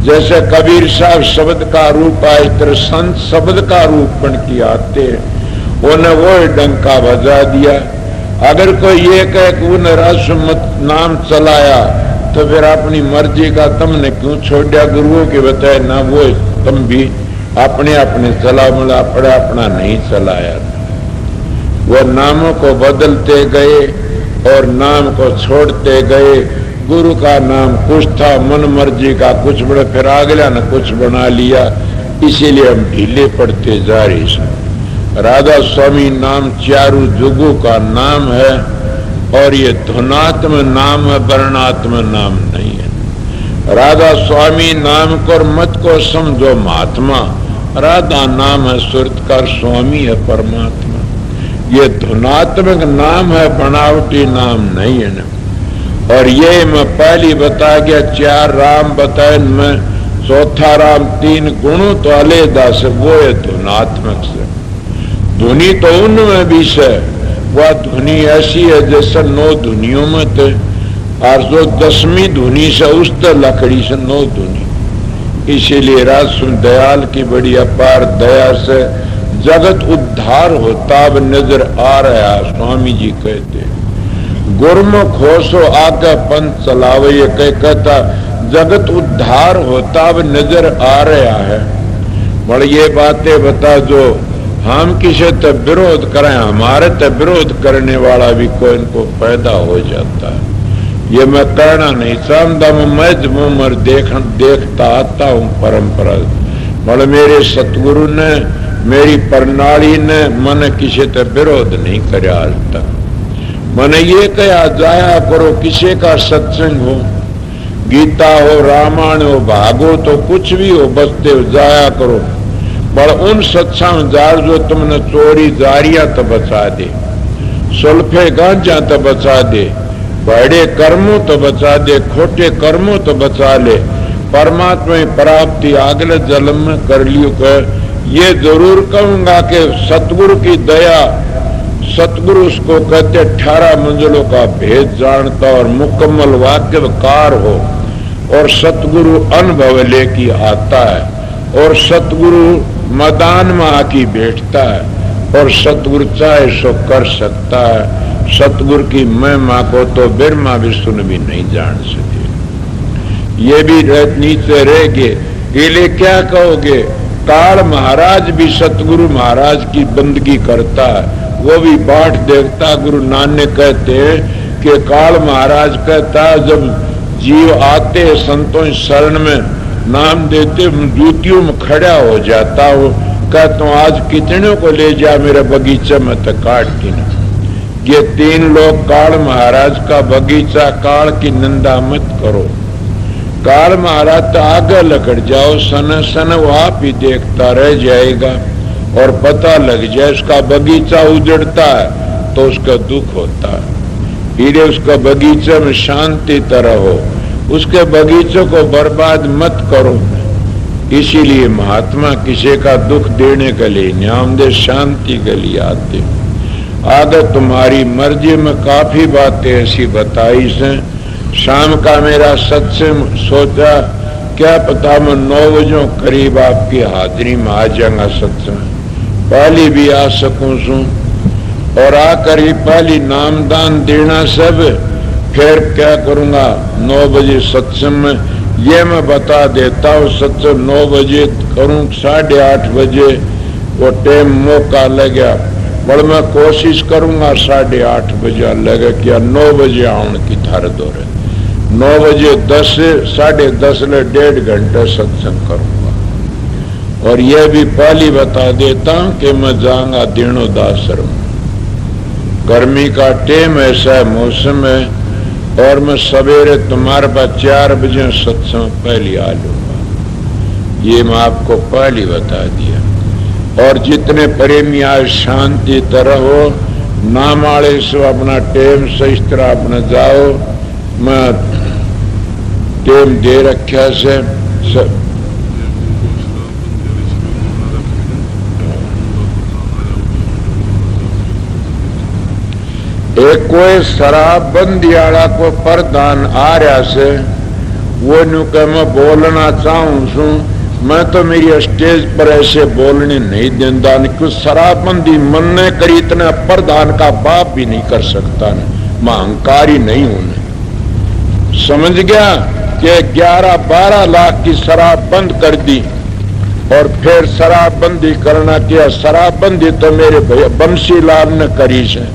जैसे कबीर साहब शब्द का रूप आए, तरह संत शब्द का रूप बन के आते हैं। उन्हें वो डंका बजा दिया। अगर कोई ये कहे कि उन्हें रासमत नाम चलाया तो फिर अपनी मर्जी का तुमने क्यों छोड़ दिया, गुरुओं के बताए ना, वो तुम भी अपने अपने चला मिला पड़ा, अपना नहीं चलाया। वो नामों को बदलते गए और नाम को छोड़ते गए। गुरु का नाम कुछ था, मन मर्जी का कुछ बड़ा, फिर अगला ने कुछ बना लिया, इसीलिए हम ढीले पड़ते जा रहे हैं। राधा स्वामी नाम चारू जुगों का नाम है और ये धुनात्म नाम है, वर्णात्म नाम नहीं है। राधा स्वामी नाम को मत को समझो महात्मा। राधा नाम है सुरतकार, स्वामी है परमात्मा। ये धुनात्मक नाम है, बनावटी नाम नहीं है ना। और ये मैं पहली बता गया, 4 राम बताए, मैं चौथा राम 3 गुणों तो अलहदा से, वो है धुनात्मक से। धुनी तो उनमें भी से, वह धुनी ऐसी है जैसे 9 धुनियों में थे, और जो 10वीं धुनी से उस लकड़ी से 9 धुनी। इसीलिए राजसुन दयाल की बड़ी अपार दया से जगत उद्धार होता अब नजर आ रहा है। स्वामी जी कहते गुरमुख हो सो आगे पंथ चलावे, ये कहता जगत उद्धार होता अब नजर आ रहा है। बड़ ये बातें बता, जो हम किसी तो विरोध करें, हमारे तो विरोध करने वाला भी कोई इनको पैदा हो जाता है। ये मैं कहना नहीं चाहता, मैं देखता आता हूँ परंपरा। बड़ मेरे सतगुरु ने, मेरी प्रणाली ने मन किसी तो विरोध नहीं कराया आज तक। मैंने ये कहा जाया करो, किसी का सत्संग हो, गीता हो, रामायण हो, भागवत हो, कुछ भी हो, बसते हो जाया करो। पर उन सत्संग जार जो तुमने चोरी जारिया तो बचा दे, सुल्फे गांजा तो बचा दे, बड़े कर्मों तो बचा दे, खोटे कर्मों तो बचा ले। परमात्मा की प्राप्ति अगले जन्म में कर लियो। कर ये जरूर कहूंगा कि सतगुरु की दया, सतगुरु उसको कहते 18 मंजिलों का भेद जानता और मुकम्मल वाक्यकार हो, और सतगुरु अनुभव लेके आता है, और सतगुरु मैदान में आके बैठता है, और सतगुरु चाहे सो कर सकता है। सतगुरु की महिमा को तो ब्रह्मा विष्णु भी नहीं जान सके। ये भी नीचे रह गए, इले क्या कहोगे? काल महाराज भी सतगुरु महाराज की बंदगी करता है, वो भी बाट देखता। गुरु नानक कहते हैं कि काल महाराज कहता है, जब जीव आते संतों शरण में नाम देते, जूतियों में खड़ा हो जाता हो, कहता हूँ आज कितने को ले जा मेरे बगीचे में तो काट की ना। ये 3 लोग काल महाराज का बगीचा, काल की निंदा मत करो। काल महाराज तो आगे लकड़ जाओ, सन सन वो आप ही देखता रह जाएगा, और पता लग जाए उसका बगीचा उजड़ता है तो उसका दुख होता है। फिर उसका बगीचे में शांति तरह हो, उसके बगीचे को बर्बाद मत करो। इसीलिए महात्मा किसी का दुख देने के लिए न्याम दे, शांति के लिए आते। आगे तुम्हारी मर्जी में काफी बातें ऐसी बताई से। शाम का मेरा सत्संग सोचा, क्या पता मैं 9 बजे करीब आपकी हाजिरी में आ जाऊंगा सत्संग, पहले भी आ सकूं सू, और आकर ही पहली नामदान देना सब। फिर क्या करूंगा 9 बजे सत्संग में, ये मैं बता देता हूँ। सत्संग 9 बजे करूं, 8:30 बजे वो टाइम मौका लगा, पर मैं कोशिश करूंगा 8:30 बजे लगे, क्या 9 बजे आने की धर दो रहे। 9 बजे 10 से 10:30 ले 1.5 घंटे सत्संग करूंगा। और यह भी पहली बता देता हूं कि मैं जाऊंगा दीनोदाश्रम। गर्मी का टाइम ऐसा है, मौसम है, और मैं सवेरे तुम्हारे पास 4 बजे सत्संग पहले आ लूंगा। ये मैं आपको पहले बता दिया। और जितने प्रेमी आए शांति तरह हो, नाम आड़े से अपना टेम से इस तरह अपना जाओ। मैं टेम दे रखा से एक कोई शराबबंदी आड़ा को प्रधान आ रहा से, वो न्यू के मैं बोलना चाहूं सू, मैं तो मेरी स्टेज पर ऐसे बोलने नहीं देता। क्यों शराबबंदी मन ने करी, इतना प्रधान का बाप भी नहीं कर सकता न, मैं अहंकारी नहीं हूं। समझ गया कि 11-12 लाख की शराब बंद कर दी, और फिर शराबबंदी करना किया। शराबबंदी तो मेरे भैया बंसीलाल ने करी से।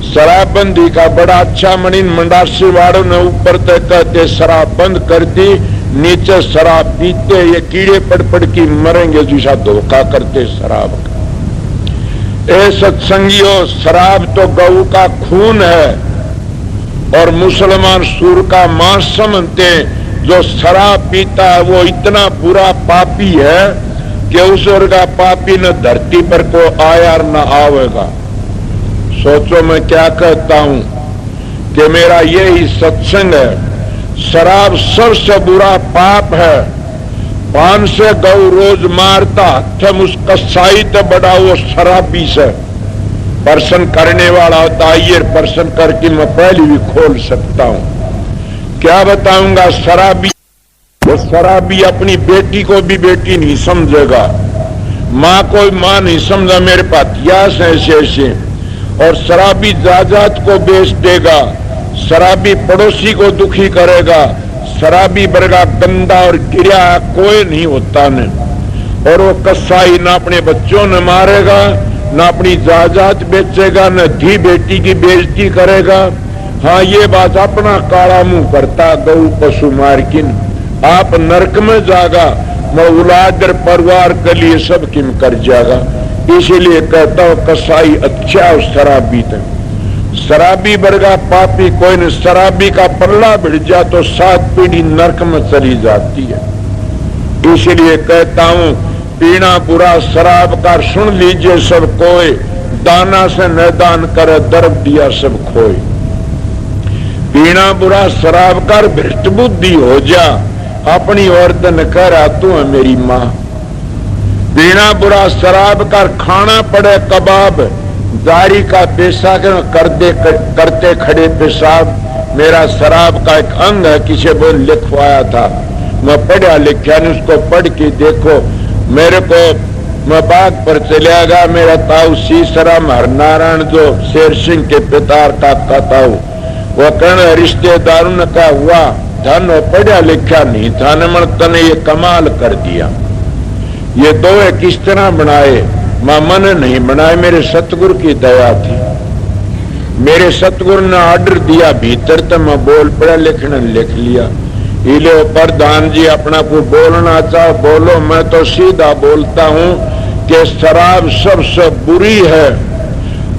शराबबंदी का बड़ा अच्छा मनीन मंडासी वालों ने ऊपर तक कहते शराब बंद कर दी, नीचे शराब पीते ये कीड़े पड़ की मरेंगे, जैसा धोखा करते शराब का। ए सत्संगियों, शराब तो गऊ का खून है, और मुसलमान सूर का मांस समझते। जो शराब पीता है वो इतना बुरा पापी है कि उस और का पापी न धरती पर को आया और न आवेगा। सोचो मैं क्या कहता हूं कि मेरा यही सत्संग है। शराब सबसे बुरा पाप है। 500 गौ रोज मारता हम उस कसाई तो बड़ा वो शराबी से पर्सन करने वाला होता। ये पर्सन करके मैं पहले भी खोल सकता हूं। क्या बताऊंगा? शराबी, वो शराबी अपनी बेटी को भी बेटी नहीं समझेगा, माँ को माँ नहीं समझा। मेरे पास यास ऐसे ऐसे। और शराबी जायदाद को बेच देगा, शराबी पड़ोसी को दुखी करेगा, शराबी बरगा गंदा और गिरा कोई नहीं होता ने। और वो कसाई ना अपने बच्चों ने मारेगा, ना अपनी जायदाद बेचेगा, न धी बेटी की बेइज्जती करेगा। हाँ, ये बात अपना काला मुंह करता गौ पशु मारकिन। आप नरक में जागा, मैं औलाद परिवार के लिए सब किम कर जाएगा। इसीलिए कहता हूं कसाई अच्छा और शराबी थे। शराबी वर्गा पापी कोई नहीं। शराबी का पल्ला भिड़ जा तो 7 पीढ़ी नरक में चली जाती है। इसलिए कहता हूं पीना बुरा शराब का सुन लीजिए सब कोई। दाना से मैदान करे दर्द दिया सब खोए। पीना बुरा शराब कर भ्रष्ट बुद्धि हो जा, अपनी औरतन कर तू है मेरी माँ। पीना बुरा शराब कर खाना पड़े कबाब, दारी का पेशा करते खड़े पेशाब। मेरा शराब का एक अंग है, किसी बोल लिखवाया था, मैं पढ़ा लिखा नहीं, उसको पढ़ के देखो। मेरे को मैं बाग पर चला गया, मेरा ताऊ सीसराम हरनारायण जो शेर सिंह के पितार का ताऊ, वो कहने रिश्तेदारों ने कहा हुआ धन पढ़ा लिखा नहीं था न, मन तने ये कमाल कर दिया। ये दो किस तरह बनाए? मां मन नहीं बनाए, मेरे सतगुरु की दया थी। मेरे सतगुरु ने ऑर्डर दिया भीतर तो मैं बोल पढ़ा लिखने लिख लिया। इले प्रधान जी अपना को बोलना चाहो बोलो, मैं तो सीधा बोलता हूं कि शराब सबसे बुरी है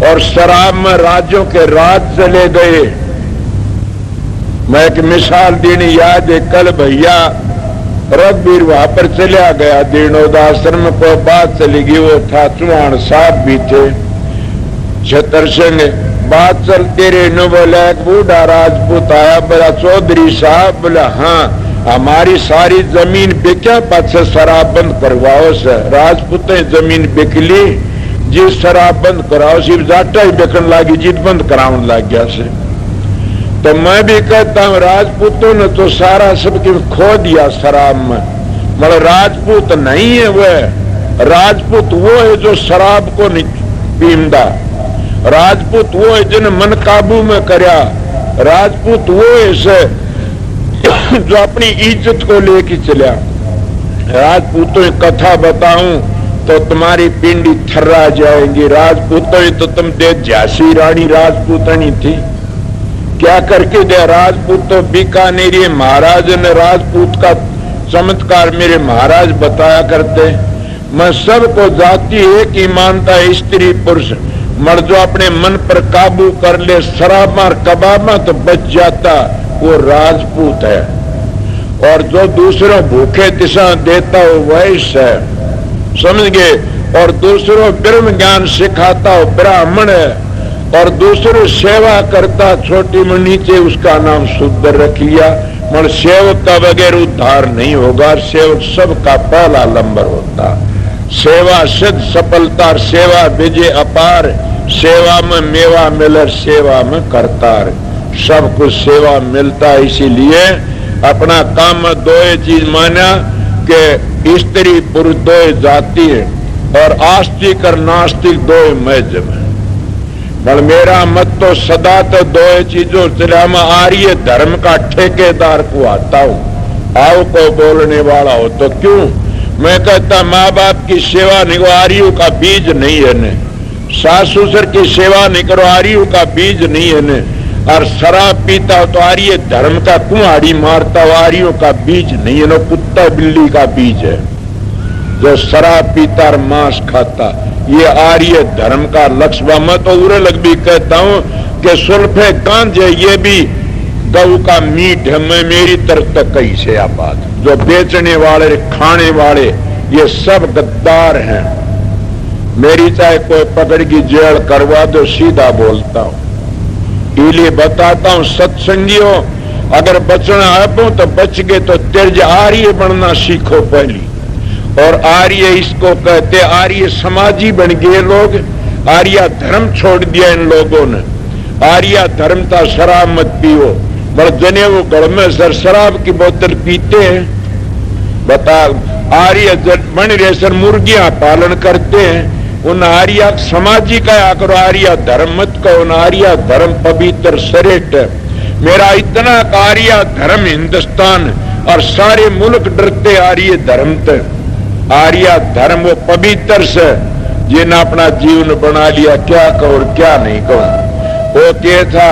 और शराब में राज्यों के राज चले गए। मैं एक मिसाल देनी याद है, कल भैया रघुवीर वहां पर चला गया दीनोदाश्रम में, कोई बात चली गई। वो था चौहान साहब भी थे, छतर सिंह। बात चलते रहे नो बोला एक बूढ़ा राजपूत आया, बोला चौधरी साहब, बोला हाँ हमारी सारी जमीन बिका पाछे शराब बंद करवाओ से। राजपूत जमीन बिक ली, जिस शराब बंद कराओ सिर्फ जाटा ही बिकन लागी, जिद बंद कराने लग गया से। तो मैं भी कहता हूं राजपूतों ने तो सारा सबके खो दिया शराब में। मतलब राजपूत नहीं है वह, राजपूत वो है जो शराब को नहीं पींदा। राजपूत वो है जिन्हें मन काबू में करया। राजपूत वो है से जो अपनी इज्जत को लेके चला। राजपूतों की कथा बताऊं तो तुम्हारी पिंडी थर्रा जाएंगी। राजपूतों तो तुम दे झांसी रानी राजपूतनी थी, क्या करके दे? राजपूत तो बीकानेरी महाराज ने राजपूत का चमत्कार मेरे महाराज बताया करते। मैं सबको जाति एक ही मानता है, स्त्री पुरुष। मर्द जो अपने मन पर काबू कर ले, शराब मार कबाब में तो बच जाता, वो राजपूत है। और जो दूसरों भूखे दिशा देता हो वैश्य है, समझ गए। और दूसरों ब्रह्म ज्ञान सिखाता हो ब्राह्मण है। और दूसरों सेवा करता छोटी में नीचे, उसका नाम शूद्र रख लिया। मगर सेवक का बगैर उद्धार नहीं होगा। सेवक सबका पहला नंबर होता। सेवा सिद्ध सफलता, सेवा विजय अपार। सेवा में मेवा मिले, सेवा में करतार। सब कुछ सेवा मिलता। इसीलिए अपना काम में दो चीज माना कि स्त्री पुरुष दो जाति है और आस्तिक और नास्तिक दो मजहब है। पर मेरा मत तो सदा तो दो चीजों से मैं आर्य धर्म का ठेकेदार को आता हूं। आओ को बोलने वाला हो तो क्यों? मैं कहता माँ बाप की सेवा नहीं करो, आर्यों का बीज नहीं है ने। सास ससुर की सेवा नहीं करो, आर्यों का बीज नहीं है ने। और शराब पीता हो तो आर्य धर्म का कुहाड़ी मारता हो, आर्यों का बीज नहीं है ना, कुत्ता बिल्ली का बीज है। जो शराब पीता और मांस खाता, ये आर्य धर्म का लक्ष्य। मैं तो उरे लग भी कहता हूं कि सुल्फे गांजे ये भी गऊ का मीट है, मैं मेरी तरफ तक कैसे आ बात। जो बेचने वाले खाने वाले ये सब गद्दार हैं। मेरी चाहे कोई पकड़ की जेल करवा दो, सीधा बोलता हूं। इसलिए बताता हूं सत्संगियों, अगर बचना है तो बच गए तो तेज आर्य बनना सीखो पहली। और आर्य इसको कहते, आर्य समाजी बन गए लोग। आर्य धर्म छोड़ दिया इन लोगों ने। आर्य धर्म था शराब मत पियो, बड़ जने वो गढ़ में सर शराब की बोतल पीते हैं। बता, आर्य बन रहे सर मुर्गियां पालन करते हैं। उन आर्य समाजी का करो, आर्य धर्म मत कहो। उन आर्य धर्म पवित्र श्रेष्ठ है। मेरा इतना आर्य धर्म हिंदुस्तान और सारे मुल्क डरते आर्य धर्म से। आर्य धर्म वो पवित्र से जिन्हें अपना जीवन बना लिया, क्या कहो और क्या नहीं कहो। वो क्या था,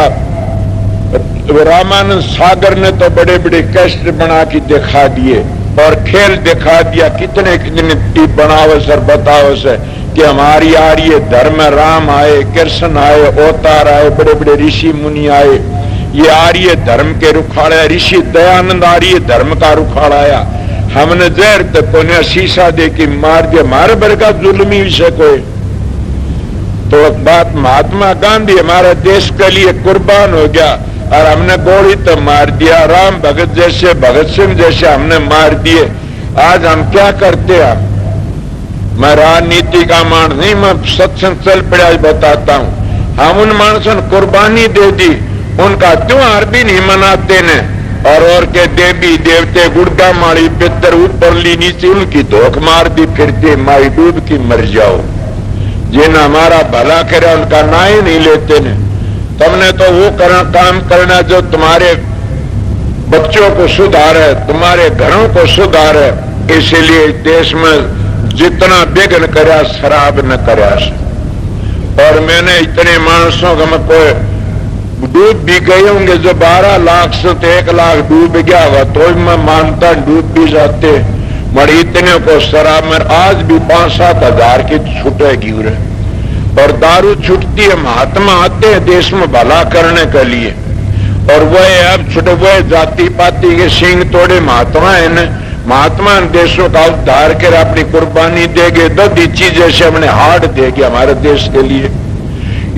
रामानंद सागर ने तो बड़े बड़े कष्ट बना के दिखा दिए और खेल दिखा दिया। कितने कितने टीप बनावस और बतावस है कि हमारी आर्य धर्म, राम आए, कृष्ण आए, अवतार आए, बड़े बड़े ऋषि मुनि आए। ये आर्य धर्म के रुखाड़ा, ऋषि दयानंद आर्य धर्म का रुखाड़ाया। हमने जहर तक को शीशा दे के मार दिया। मारे भर का जुल्मी विषय कोई तो बात, महात्मा गांधी हमारे देश के लिए कुर्बान हो गया और हमने गोली तो मार दिया। राम भगत जैसे, भगत सिंह जैसे हमने मार दिए। आज हम क्या करते हैं? मैं राजनीति का मान नहीं, मैं सत्संग चल पड़ा बताता हूं। हम उन मानसों ने कुर्बानी दे दी, उनका त्योहार भी नहीं मनाते ने। और के देवी देवते गुड़गा माड़ी पितर ऊपर ली नीचे उनकी धोख मार दी फिरते, माई डूब की मर जाओ। जिन हमारा भला करे उनका ना ही नहीं लेते ने। तुमने तो वो काम करना जो तुम्हारे बच्चों को सुधारे, तुम्हारे घरों को सुधारे। इसीलिए देश में जितना विघ्न करया शराब न करया। और मैंने इतने मानसों का मैं कोई डूब भी गए होंगे जो 12 लाख से 1 लाख डूब गया हुआ, तो मैं मानता डूब भी जाते। मगर इतने को शराब में आज भी 5-7 हजार की छूटेगी। और दारू छूटती है, महात्मा आते हैं देश में भला करने के लिए। और वह अब छुटे, वह जाति पाति के सिंह तोड़े महात्मा है न। महात्मा देशों का उद्धार कर अपनी कुर्बानी देंगे। 10 चीजें से हमने हार्ट देगी हमारे देश के लिए।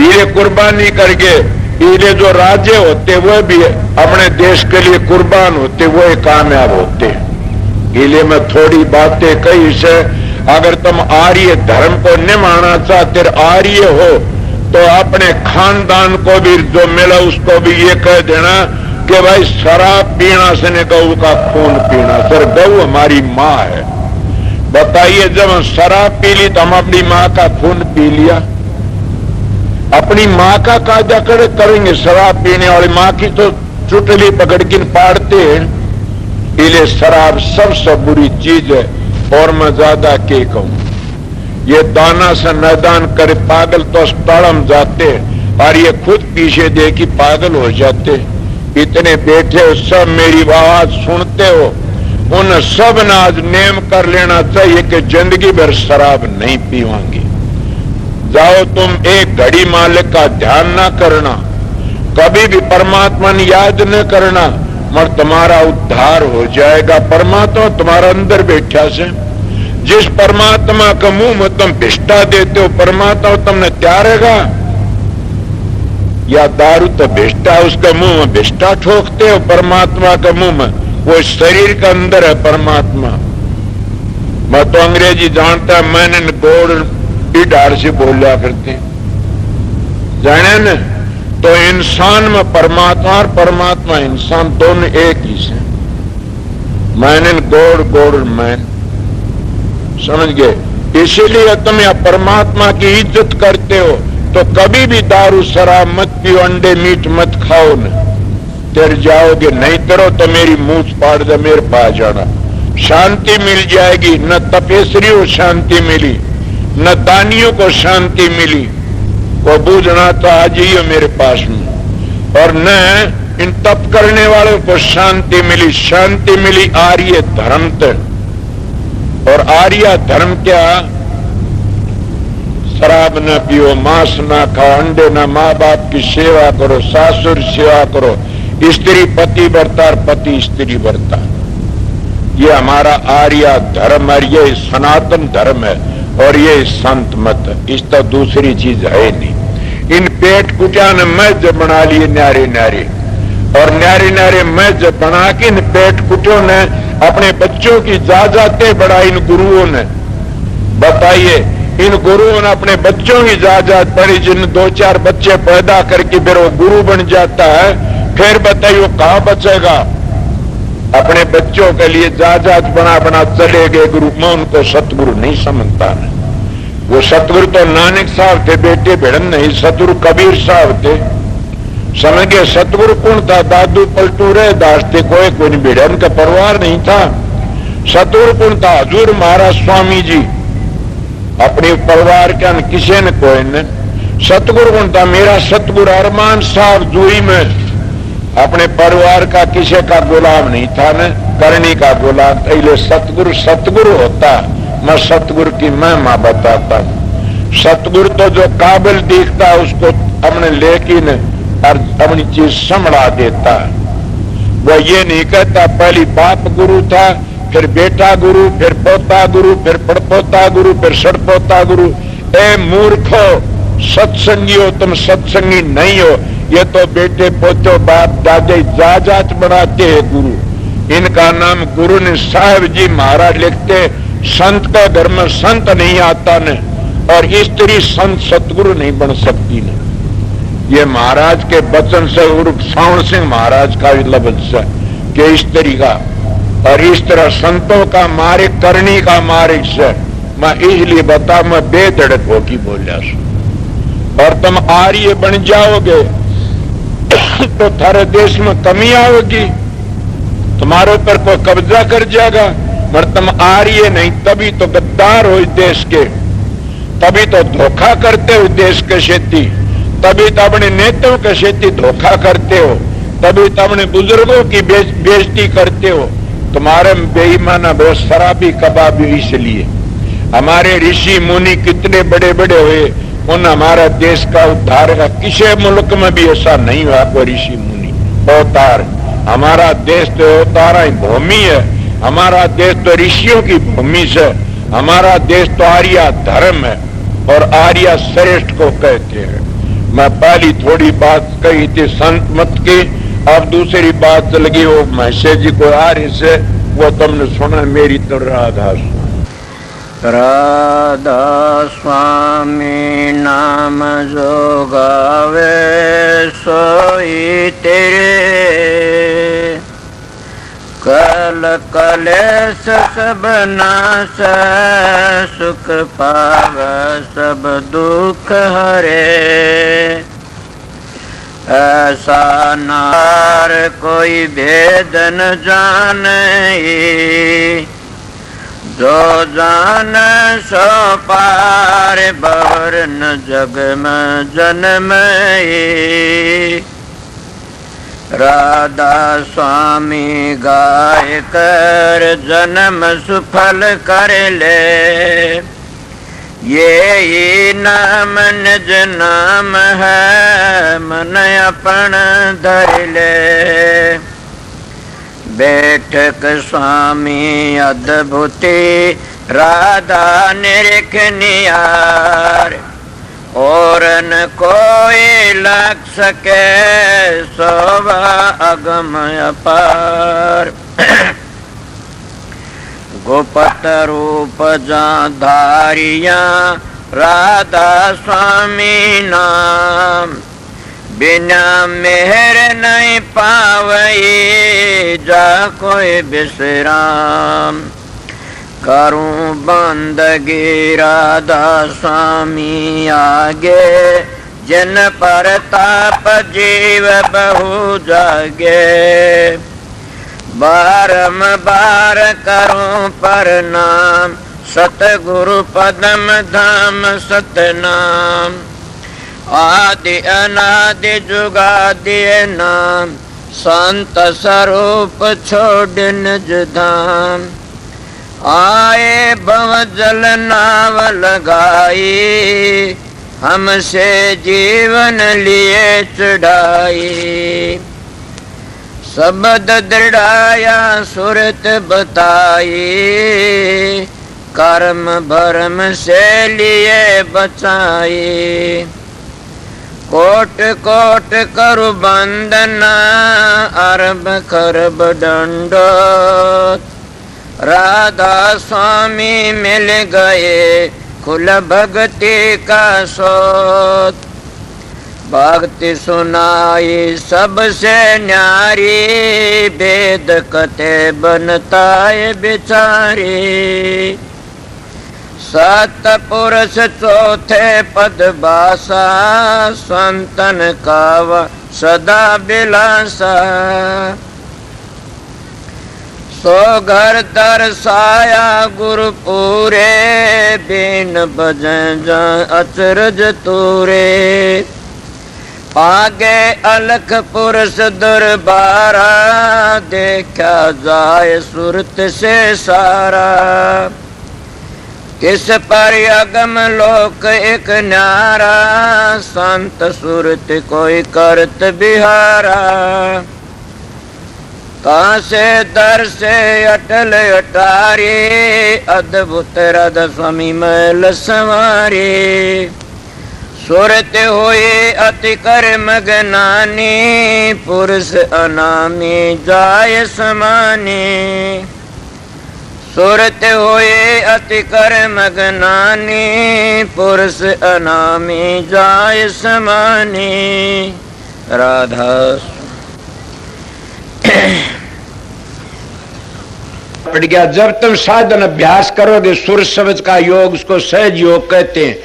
ये कुर्बानी करके ये जो राज्य होते वह भी अपने देश के लिए कुर्बान होते, वह कामयाब होते। इसलिए मैं थोड़ी बातें कही से, अगर तुम आर्य धर्म को नहीं मानना चाहते, आर्य हो तो अपने खानदान को भी जो मिला उसको भी ये कह देना कि भाई शराब पीना से ने गऊ का खून पीना। सर गऊ हमारी माँ है। बताइए, जब हम शराब पी ली तो हम अपनी माँ का खून पी लिया। अपनी माँ का कायदा करेंगे। शराब पीने वाली माँ की तो चुटली पकड़ के पाड़ते हैं। इसलिए शराब सबसे बुरी चीज है। और मैं ज्यादा के कहूं, ये दाना से नदान करे पागल तो अस्पताल में जाते और ये खुद पीछे दे कि पागल हो जाते। इतने बैठे हो सब मेरी आवाज सुनते हो, उन सब ने आज नेम कर लेना चाहिए कि जिंदगी भर शराब नहीं पीवांगी। जाओ तुम एक घड़ी मालिक का ध्यान ना करना, कभी भी परमात्मा ने याद न करना, मगर तुम्हारा उद्धार हो जाएगा। परमात्मा तुम्हारा अंदर बैठा से। जिस परमात्मा के मुंह में तुम भिष्टा देते हो, परमात्मा तुमने त्यारेगा। या दारू तो भिष्टा, उसके मुंह में भिष्टा ठोकते हो परमात्मा के मुंह में। वो शरीर के अंदर है परमात्मा। मैं तो अंग्रेजी जानता, मैंने गोड़ डार से बोलिया करते जाने न। तो इंसान में परमात्मा और परमात्मा इंसान दोनों एक ही से। मैंने गोड़ मैन, समझ गए। इसीलिए तुम या परमात्मा की इज्जत करते हो तो कभी भी दारू शराब मत पियो, अंडे मीट मत खाओ न, तेर जाओगे। नहीं करो तो मेरी मूछ पाड़ दे, मेरे पास जाना, शांति मिल जाएगी। न तपेश्वरी को शांति मिली, न दानियों को शांति मिली। को बूझना तो आ जाइए मेरे पास में। और न इन तप करने वालों को शांति मिली। शांति मिली आर्य धर्म तक। और आर्य धर्म क्या? शराब न पियो, मांस न खाओ, अंडे न, माँ बाप की सेवा करो, सासुर सेवा करो। स्त्री पति बरता और पति स्त्री बरता। ये हमारा आर्य धर्म है, ये सनातन धर्म है और ये संत मत है। इस तो दूसरी चीज है नहीं। इन पेट कुटिया ने मज बना लिए न्यारे न्यारे, और न्यारे न्यारे मज बना के इन पेट कुटियों ने अपने बच्चों की जाते बढ़ाई। इन गुरुओं ने, बताइए, इन गुरुओं ने अपने बच्चों की जात बढ़ी। जिन 2-4 बच्चे पैदा करके फिर वो गुरु बन जाता है, फिर बताइए वो कहां बचेगा? अपने बच्चों के लिए जात बना बना चले गए गुरु। मैं उनको सतगुरु नहीं समझता है। वो सतगुरु तो नानक साहब थे, बेटे भिड़न नहीं। सतगुरु कबीर साहब थे, समझ गए। सतगुरु कौन था? दादू पलटू रहे दास थे, कोई भिड़न का परिवार नहीं था। सतगुरु कौन था? हजूर महाराज स्वामी जी, अपने परिवार के अन किसी ने कोई ने। सतगुरु कौन था? मेरा सतगुरु अरमान साहब जूही में अपने परिवार का किसी का गुलाम नहीं था न, करनी का गुलाम था। इसलिए सतगुरु सतगुरु होता। मैं सतगुरु की महिमा बताता हूं। सतगुरु तो जो काबिल दिखता उसको अपने लेकिन अपनी चीज संभला देता। वो ये नहीं कहता पहली बाप गुरु था, फिर बेटा गुरु, फिर पोता गुरु, फिर पड़पोता गुरु, फिर सड़पोता गुरु। ए मूर्खो, सत्संगी हो तुम, सत्संगी नहीं हो। ये तो बेटे पोतो बाप दादे जात बनाते हैं गुरु। इनका नाम गुरु ने साहब जी महाराज लिखते। संत का घर में संत नहीं आता न, और स्त्री संत सतगुरु नहीं बन सकती न। ये महाराज के वचन से, उर्फ सावण सिंह महाराज का लफ्ज है कि स्त्री का, और इस तरह संतों का मार्ग करनी का मार्ग से मैं इसलिए बता, मैं बेधड़क होगी बोलिया। और तुम आर्य बन जाओगे तो थारे देश में कमी आओगी, तुम्हारे ऊपर कोई कब्जा कर जाएगा। मगर तुम आर्य नहीं, तभी तो गद्दार हो इस देश के, तभी तो धोखा करते हो देश के खेती, तभी तो अपने नेताओं के खेती धोखा करते हो, तभी तो अपने बुजुर्गों की बेइज्जती करते हो। तुम्हारे बेईमाना बहुत शराबी कबाबी। इसलिए हमारे ऋषि मुनि कितने बड़े बड़े हुए, उन हमारा देश का उद्धार का किसी मुल्क में भी ऐसा नहीं हुआ कोई ऋषि मुनि अवतार। हमारा देश तो अवतारा ही भूमि है, हमारा देश तो ऋषियों की भूमि से, हमारा देश तो आर्य धर्म है और आर्य श्रेष्ठ को कहते हैं। मैं पहली थोड़ी बात कही थी संत मत की, अब दूसरी बात लगी वो महसे जी को आर्य से, वो तुमने सुना। मेरी तो राधा स्वामी नाम जो गावे सोई तेरे, कल कलेश सब नाश सुख पाव सब दुख हरे। ऐसा नार कोई भेद न जाने, जो जान सो पार बहर न जग में जन्म। राधा स्वामी गाय कर जन्म सुफल कर ले, ये ही नाम निज नाम है मन अपन धर ले। बैठक स्वामी अद्भुति राधा निरख नियार, और न कोई लग सके शोभा अगम अपार। गोपत रूप जा धारिया राधा स्वामी नाम, बिना मेहर नहीं पावई जा कोई विश्राम। करूं बंदगी राधा स्वामी आगे, जिन पर ताप जीव बहु जागे। बारंबार करूं प्रणाम, सतगुरु पदम धाम सतनाम। आदि अनादि जुगादि नाम, संत स्वरूप छोड़ निज धाम। आए भव जल नाव लगाई, हमसे जीवन लिए चढ़ाई। शब्द दृढ़ाया सुरत बताई, कर्म भरम से लिए बचाई। कोट कोट करु बंदना, अरब खरब दंडोत। राधा स्वामी मिल गए, खुल भक्ति का सोत। भक्ति सुनाई सबसे न्यारी, वेद कथे बनताए बिचारी। सतपुरुष चौथे पद बासा, संतन कावा सदा बिलासा। सो घर दर्शाया गुरु पूरे, बिन बजन अचरज तूरे। आगे अलख पुरुष दरबारा, देखा जाए सुरत से सारा। किस पर अगम लोक एक न्यारा, संत सुरत कोई करत बिहारा। कहाँ से दर से अटल अटारी, अद्भुत रद स्वामी मैल संवारी। सुरत हुई अति कर मगनानी, पुरुष अनामी जाय समानी। सुरत हुई अति कर मगनानी, पुरुष अनामी जाय समानी। राधा पड़ गया। जब तुम साधन अभ्यास करोगे, सुर शब्द का योग, उसको सहज योग कहते हैं।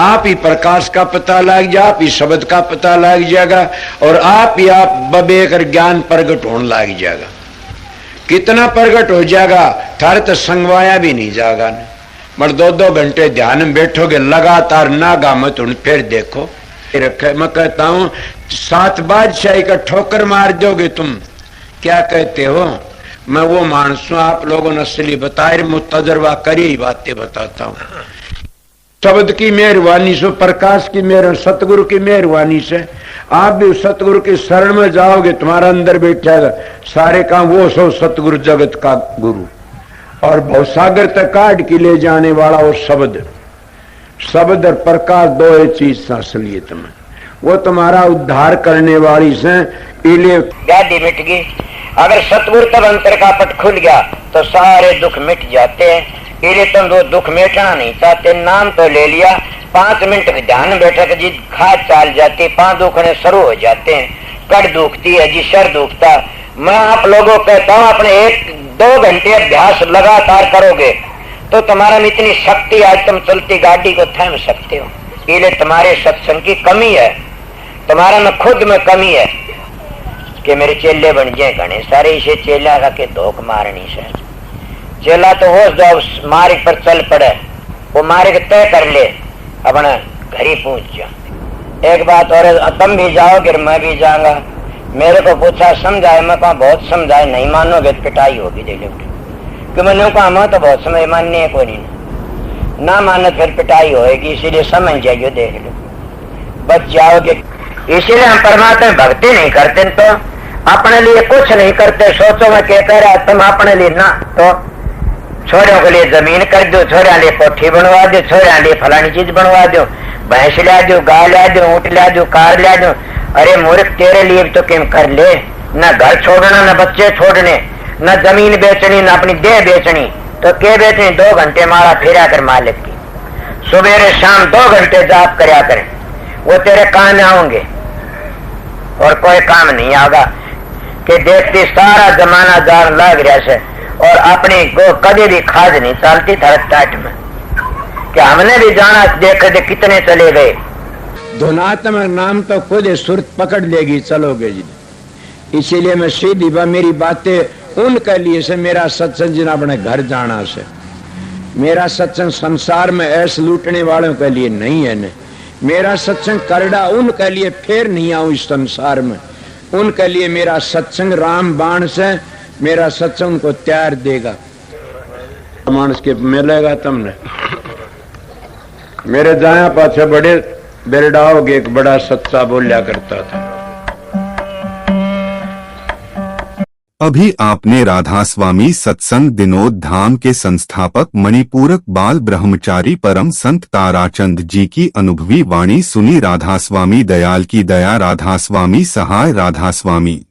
आप ही प्रकाश का पता लग जाए, आप ही शब्द का पता लग जाएगा, और आप ही आप बबेकर ज्ञान प्रगट होने लग जाएगा। कितना प्रगट हो जाएगा, थारे तो संगवाया भी नहीं जाएगा। मगर 2-2 घंटे ध्यान में बैठोगे लगातार, नागा मत उन फिर देखो रखे। मैं कहता हूं 7 बादशाही का ठोकर मार दोगे तुम। क्या कहते हो? मैं वो मानस हूं, आप लोगों ने असली बताए, तजर्बा करी ही बातें बताता हूं। शब्द की मेहरबानी से, प्रकाश की मेहर, सतगुरु की मेहरबानी से आप भी सतगुरु की शरण में जाओगे, तुम्हारा अंदर बैठेगा सारे काम वो सो सतगुरु जगत का गुरु। और भवसागर तक काट के ले जाने वाला वो शब्द, शब्द और प्रकाश दो ही चीज असलियत में, वो तुम्हारा उद्धार करने वाली से। इले गादी मिट गई। अगर सतगुरु तब अंतर का पट खुल गया तो सारे दुख मिट जाते हैं। इले तुम वो दुख मिटाना नहीं चाहते, नाम तो ले लिया, 5 मिनट के ध्यान बैठक जी खाद चाल जाती, 5 दुखने शुरू हो जाते हैं। कड़ दुखती है जी, सर दुखता। मैं आप लोगों को कहता हूँ, अपने 1-2 घंटे अभ्यास लगातार करोगे तो तुम्हारा में इतनी शक्ति, आज तुम चलती गाड़ी को थाम सकते हो। इले तुम्हारे सत्संग की कमी है, तुम्हारा में खुद में कमी है कि मेरे चेले बन जाए घने सारे। इसे चेला का के धोख मारनी से चेला तो हो जाओ, मार्ग पर चल पड़े, वो मार्ग तय कर ले, अपना घर ही पहुंच जाओ। एक बात और, तुम भी जाओगे मैं भी जाऊंगा। मेरे को पूछा समझाए, मैं कहा बहुत समझाए, नहीं मानोगे तो पिटाई होगी दे कि मैंने कहा मैं तो बहुत समय मानने है, कोई नहीं ना मानो फिर पिटाई होएगी, इसीलिए समझ जाइए, देख लो बच जाओगे। इसीलिए हम परमात्मा में भक्ति नहीं करते तो अपने लिए कुछ नहीं करते। सोचो मैं क्या कह रहा, तुम अपने लिए ना तो छोरों के लिए जमीन कर दो, छोरा लिए कोठी बनवा दो, छोरा लिए फलानी चीज बनवा दो, भैंस ला दो, गाय ला दो, ऊँट ला दो, कार ला दो। अरे मूर्ख, तेरे लिए तो किम कर ले, न घर छोड़ना, न बच्चे छोड़ने, न जमीन बेचनी, न अपनी देह बेचनी, तो क्या बेचनी? 2 घंटे मारा फेरा कर मालिक की, सुबह शाम 2 घंटे जाप करया करें, वो तेरे काम आओगे और कोई काम नहीं आगा। कि देखती सारा जमाना जान लग रहा से, और अपनी को कभी भी खाद नहीं चलती थरक टाट में कि हमने भी जाना, देख दे कितने चले गए। धुनात्मक नाम तो खुद सुरत पकड़ लेगी, चलोगे जी। इसीलिए मैं सीधी मेरी बातें उनके लिए से, मेरा सत्संग जिन अपने घर जाना से, मेरा सत्संग संसार में ऐसे लूटने वालों के लिए नहीं है। मेरा सत्संग करड़ा उनके लिए फिर नहीं आऊं इस संसार में, उनके लिए मेरा सत्संग राम बाण से, मेरा सत्संग उनको त्यार देगा। मानस के मिलेगा तुमने मेरे जाया पाछे बड़े बेरडाओगे, एक बड़ा सच्चा बोलिया करता था। अभी आपने राधा स्वामी सत्संग दिनोद धाम के संस्थापक मणिपूरक बाल ब्रह्मचारी परम संत ताराचंद जी की अनुभवी वाणी सुनी। राधा स्वामी दयाल की दया, राधा स्वामी सहाय, राधा स्वामी।